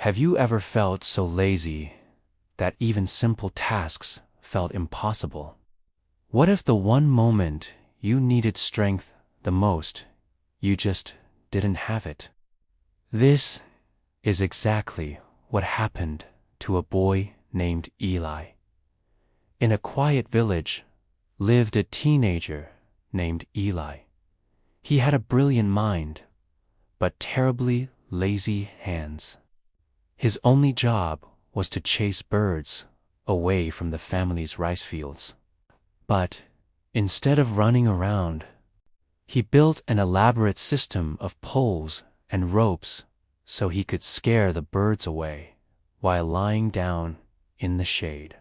Have you ever felt so lazy that even simple tasks felt impossible? What if the one moment you needed strength the most, you just didn't have it? This is exactly what happened to a boy named Eli. In a quiet village lived a teenager named Eli. He had a brilliant mind, but terribly lazy hands. His only job was to chase birds away from the family's rice fields. But instead of running around, he built an elaborate system of poles and ropes so he could scare the birds away while lying down in the shade.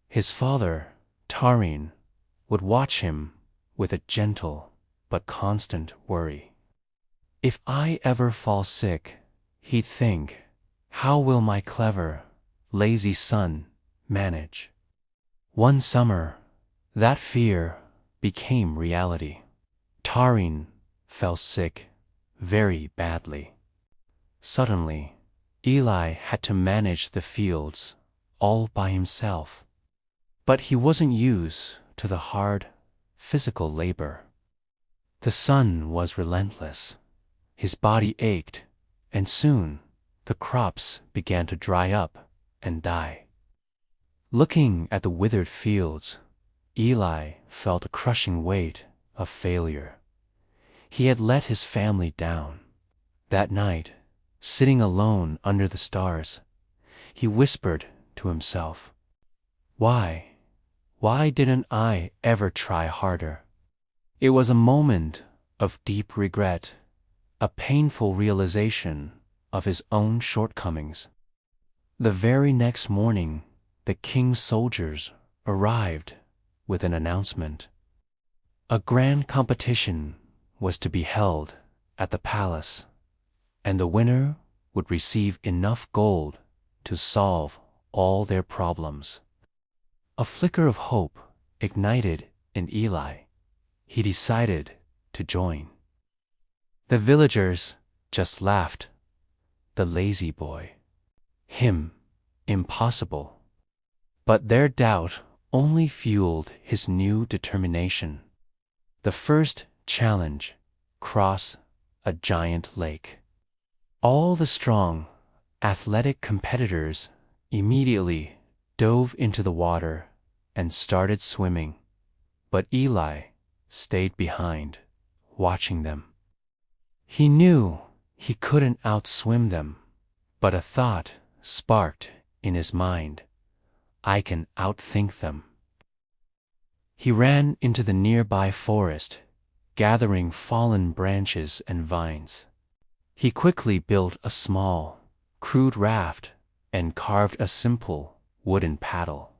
His father, Tarin, would watch him with a gentle but constant worry. If I ever fall sick, he'd think, how will my clever, lazy son manage? One summer, that fear became reality. Tarin fell sick very badly. Suddenly, Eli had to manage the fields all by himself. But he wasn't used to the hard, physical labor. The sun was relentless. His body ached, and soon the crops began to dry up and die. Looking at the withered fields, Eli felt a crushing weight of failure. He had let his family down. That night, sitting alone under the stars, he whispered to himself, "Why didn't I ever try harder?" It was a moment of deep regret, a painful realization of his own shortcomings. The very next morning, the king's soldiers arrived with an announcement. A grand competition was to be held at the palace, and the winner would receive enough gold to solve all their problems. A flicker of hope ignited in Eli. He decided to join. The villagers just laughed. The lazy boy. Him, impossible. But their doubt only fueled his new determination. The first challenge: cross a giant lake. All the strong, athletic competitors immediately dove into the water and started swimming. But Eli stayed behind, watching them. He knew he couldn't outswim them, but a thought sparked in his mind: I can outthink them. He ran into the nearby forest, gathering fallen branches and vines. He quickly built a small, crude raft and carved a simple wooden paddle.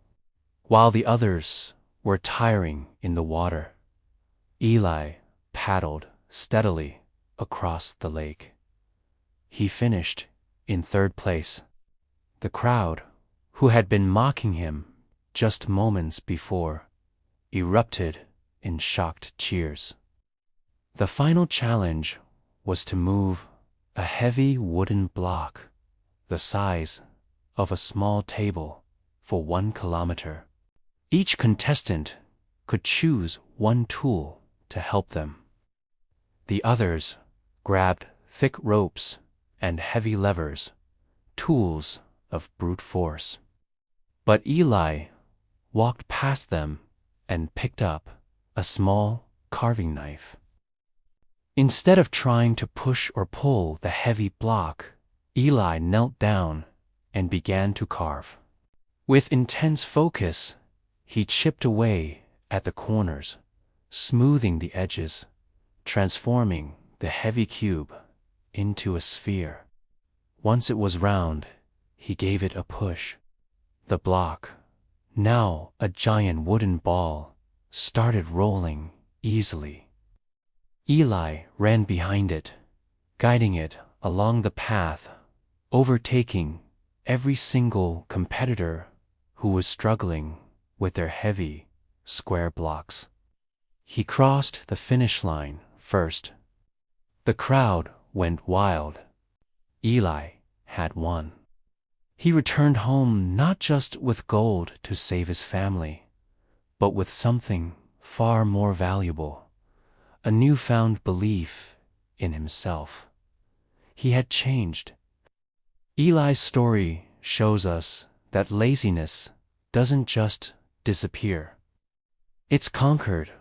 While the others were tiring in the water, Eli paddled steadily across the lake. He finished in third place. The crowd, who had been mocking him just moments before, erupted in shocked cheers. The final challenge was to move a heavy wooden block the size of a small table for 1 kilometer. Each contestant could choose one tool to help them. The others grabbed thick ropes and heavy levers, tools of brute force. But Eli walked past them and picked up a small carving knife. Instead of trying to push or pull the heavy block, Eli knelt down and began to carve. With intense focus, he chipped away at the corners, smoothing the edges, transforming the heavy cube into a sphere. Once it was round, he gave it a push. The block, now a giant wooden ball, started rolling easily. Eli ran behind it, guiding it along the path, overtaking every single competitor who was struggling with their heavy, square blocks. He crossed the finish line first. The crowd went wild. Eli had won. He returned home not just with gold to save his family, but with something far more valuable, a newfound belief in himself. He had changed. Eli's story shows us that laziness doesn't just disappear. It's conquered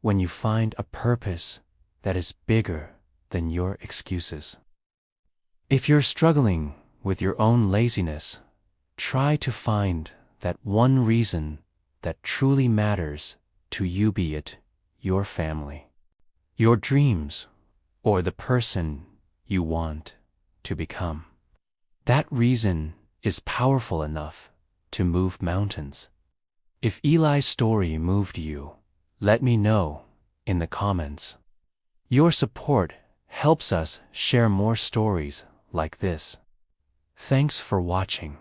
when you find a purpose that is bigger than your excuses. If you're struggling with your own laziness, try to find that one reason that truly matters to you, be it your family, your dreams, or the person you want to become. That reason is powerful enough to move mountains. If Eli's story moved you, let me know in the comments. Your support helps us share more stories like this. Thanks for watching.